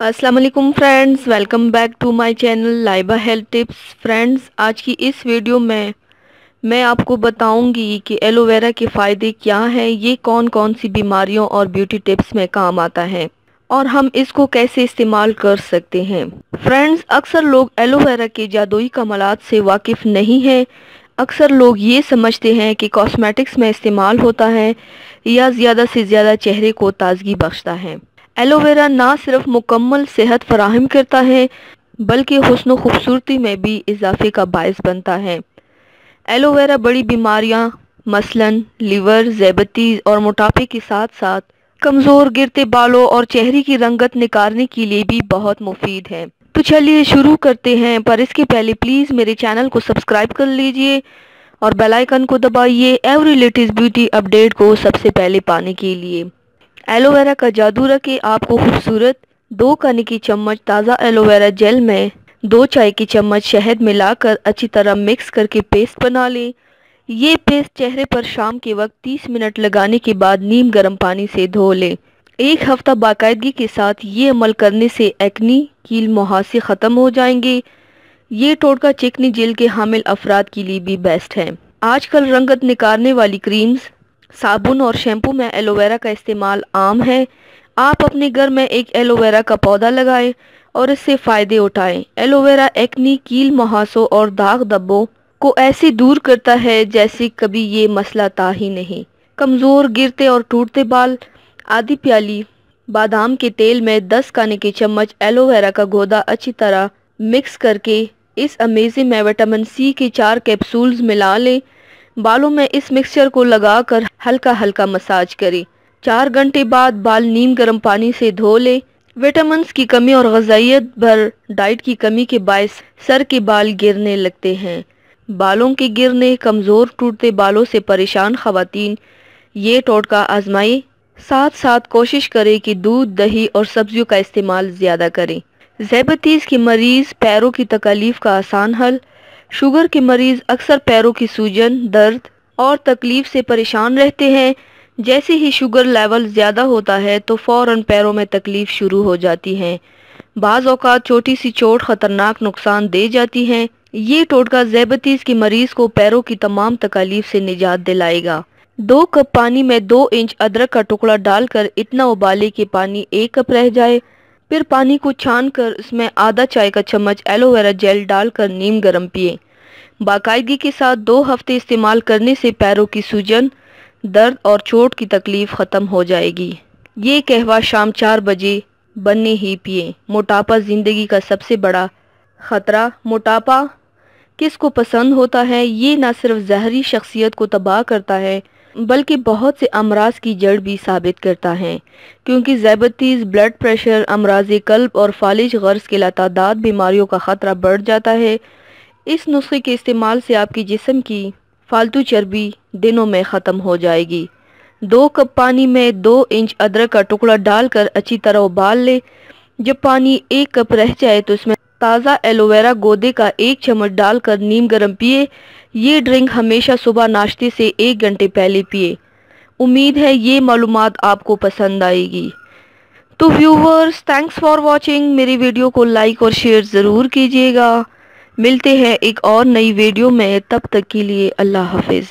अस्सलाम वालेकुम friends, welcome back to my channel Laiba health tips. Friends, आज की इस वीडियो में मैं आपको बताऊंगी कि एलोवेरा के फ़ायदे क्या हैं, ये कौन कौन सी बीमारियों और ब्यूटी टिप्स में काम आता है और हम इसको कैसे इस्तेमाल कर सकते हैं। फ्रेंड्स, अक्सर लोग एलोवेरा के जादुई कमालात से वाकिफ़ नहीं हैं। अक्सर लोग ये समझते हैं कि कॉस्मेटिक्स में इस्तेमाल होता है या ज़्यादा से ज़्यादा चेहरे को ताजगी बख्शता है। एलोवेरा ना सिर्फ मुकम्मल सेहत फराहम करता है बल्कि हुस्न खूबसूरती में भी इजाफे का बायस बनता है। एलोवेरा बड़ी बीमारियां मसलन लीवर, ज़ैबतीज़ और मोटापे के साथ साथ कमज़ोर गिरते बालों और चेहरे की रंगत निखारने के लिए भी बहुत मुफीद है। तो चलिए शुरू करते हैं, पर इसके पहले प्लीज़ मेरे चैनल को सब्सक्राइब कर लीजिए और बेल आइकन को दबाइए एवरी लेटेस्ट ब्यूटी अपडेट को सबसे पहले पाने के लिए। एलोवेरा का जादू रखे आपको खूबसूरत। 2 खाने की चम्मच ताज़ा एलोवेरा जेल में 2 चाय की चम्मच शहद मिलाकर अच्छी तरह मिक्स करके पेस्ट बना लें। ये पेस्ट चेहरे पर शाम के वक्त 30 मिनट लगाने के बाद नीम गर्म पानी से धो लें। 1 हफ्ता बाकायदगी के साथ ये अमल करने से एक्नी, कील, मुहासे ख़त्म हो जाएंगे। ये टोटका चिकनी जेल के हामिल अफराद के लिए भी बेस्ट है। आजकल रंगत निखारने वाली क्रीम्स, साबुन और शैम्पू में एलोवेरा का इस्तेमाल आम है। आप अपने घर में एक एलोवेरा का पौधा लगाएं और इससे फ़ायदे उठाएं। एलोवेरा एक्नी, कील, मुहासों और दाग धब्बों को ऐसे दूर करता है जैसे कभी ये मसला था ही नहीं। कमज़ोर, गिरते और टूटते बाल, आधी प्याली बादाम के तेल में 10 खाने की चम्मच एलोवेरा का गूदा अच्छी तरह मिक्स करके इस अमेजिंग में विटामिन सी के 4 कैप्सूल्स मिला लें। बालों में इस मिक्सचर को लगाकर हल्का हल्का मसाज करें। 4 घंटे बाद बाल नीम गर्म पानी से धो लें। विटामिन की कमी और ग़िज़ाइयत भर डाइट की कमी के बायस सर के बाल गिरने लगते हैं। बालों के गिरने, कमज़ोर टूटते बालों से परेशान ख़वातीन ये टोटका आजमाएं। साथ साथ कोशिश करें कि दूध, दही और सब्जियों का इस्तेमाल ज़्यादा करें। ज़ैबतीज़ के मरीज़, पैरों की तकलीफ़ का आसान हल। शुगर के मरीज़ अक्सर पैरों की सूजन, दर्द और तकलीफ़ से परेशान रहते हैं। जैसे ही शुगर लेवल ज़्यादा होता है तो फ़ौरन पैरों में तकलीफ़ शुरू हो जाती है। बाज़ औक़ात छोटी सी चोट ख़तरनाक नुकसान दे जाती है। ये टोटका ज़ैबतीज़ के मरीज़ को पैरों की तमाम तकलीफ़ से निजात दिलाएगा। 2 कप पानी में 2 इंच अदरक का टुकड़ा डालकर इतना उबाले कि पानी 1 कप रह जाए। फिर पानी को छान कर इसमें आधा चाय का चम्मच एलोवेरा जेल डालकर नीम गर्म पिए। बाकायदगी के साथ 2 हफ्ते इस्तेमाल करने से पैरों की सूजन, दर्द और चोट की तकलीफ ख़त्म हो जाएगी। ये कहवा शाम 4 बजे बनने ही पिए। मोटापा ज़िंदगी का सबसे बड़ा ख़तरा। मोटापा किसको पसंद होता है? ये ना सिर्फ ज़हरी शख्सियत को तबाह करता है बल्कि बहुत से अमराज की जड़ भी साबित करता है, क्योंकि ज़ैबतीज़, ब्लड प्रेशर, अमराज़ कल्ब और फालिज गर्ज़ के लातादाद बीमारियों का ख़तरा बढ़ जाता है। इस नुस्खे के इस्तेमाल से आपके जिस्म की फालतू चर्बी दिनों में ख़त्म हो जाएगी। 2 कप पानी में 2 इंच अदरक का टुकड़ा डालकर अच्छी तरह उबाल ले। जब पानी 1 कप रह जाए तो इसमें ताज़ा एलोवेरा गूदे का 1 चम्मच डालकर नीम गर्म पिए। ये ड्रिंक हमेशा सुबह नाश्ते से 1 घंटे पहले पिए। उम्मीद है ये मालूमात आपको पसंद आएगी। तो व्यूवर्स, थैंक्स फॉर वॉचिंग। मेरी वीडियो को लाइक और शेयर ज़रूर कीजिएगा। मिलते हैं एक और नई वीडियो में, तब तक के लिए अल्लाह हाफिज़।